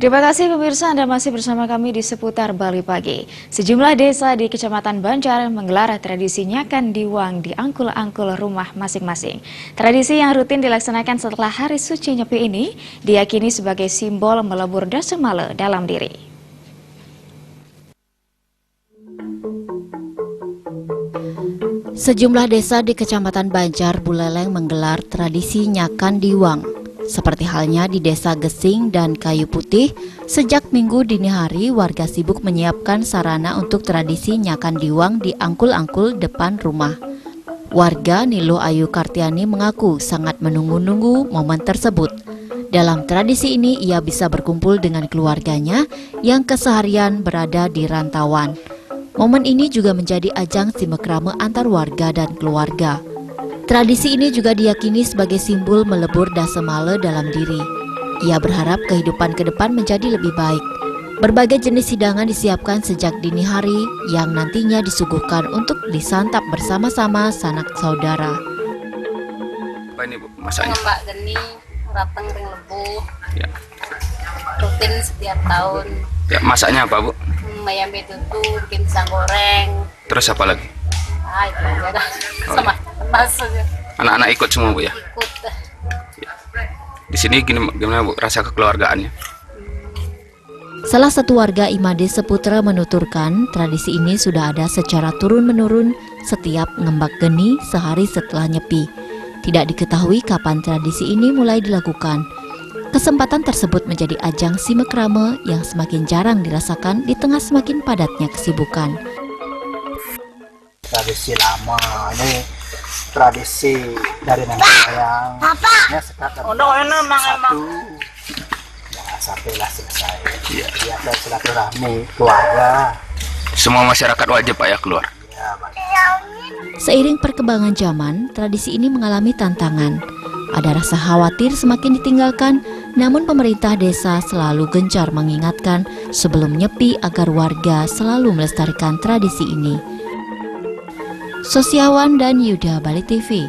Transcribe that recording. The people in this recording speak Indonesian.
Terima kasih pemirsa, Anda masih bersama kami di seputar Bali Pagi. Sejumlah desa di Kecamatan Banjar menggelar tradisi Nyakan Diwang di angkul-angkul rumah masing-masing. Tradisi yang rutin dilaksanakan setelah Hari Suci Nyepi ini diyakini sebagai simbol melebur dasa male dalam diri. Sejumlah desa di Kecamatan Banjar Buleleng menggelar tradisi Nyakan Diwang. Seperti halnya di Desa Gesing dan Kayu Putih, sejak Minggu dini hari warga sibuk menyiapkan sarana untuk tradisi Nyakan Diwang di angkul-angkul depan rumah. Warga Niluh Ayu Kartiani mengaku sangat menunggu-nunggu momen tersebut. Dalam tradisi ini ia bisa berkumpul dengan keluarganya yang keseharian berada di rantauan. Momen ini juga menjadi ajang simekrame antar warga dan keluarga. Tradisi ini juga diyakini sebagai simbol melebur dasa male dalam diri. Ia berharap kehidupan ke depan menjadi lebih baik. Berbagai jenis hidangan disiapkan sejak dini hari yang nantinya disuguhkan untuk disantap bersama-sama sanak saudara. Apa ini Bu masaknya? Mbak geni, rateng ring lebu. Ya. Rutin setiap tahun. Ya, masaknya apa Bu? Ayam betutu, bikin pisang goreng. Terus apa lagi? Itu aja dah. Sama maksudnya. Anak-anak ikut semua Bu ya? Ikut. Ya. Di sini gimana Bu rasa kekeluargaannya? Salah satu warga Imade Seputra menuturkan tradisi ini sudah ada secara turun-menurun setiap ngembak geni sehari setelah Nyepi. Tidak diketahui kapan tradisi ini mulai dilakukan. Kesempatan tersebut menjadi ajang simekrame yang semakin jarang dirasakan di tengah semakin padatnya kesibukan. Tradisi lama ini tradisi dari nenek moyang. Ini sekat satu ya, sampailah selesai. Iya. Ya, ada silaturahmi keluarga. Semua masyarakat wajib Pak ya keluar? Ya, Seiring perkembangan zaman, tradisi ini mengalami tantangan. Ada rasa khawatir semakin ditinggalkan, namun pemerintah desa selalu gencar mengingatkan sebelum Nyepi agar warga selalu melestarikan tradisi ini. Sosiawan dan Yuda, Bali TV.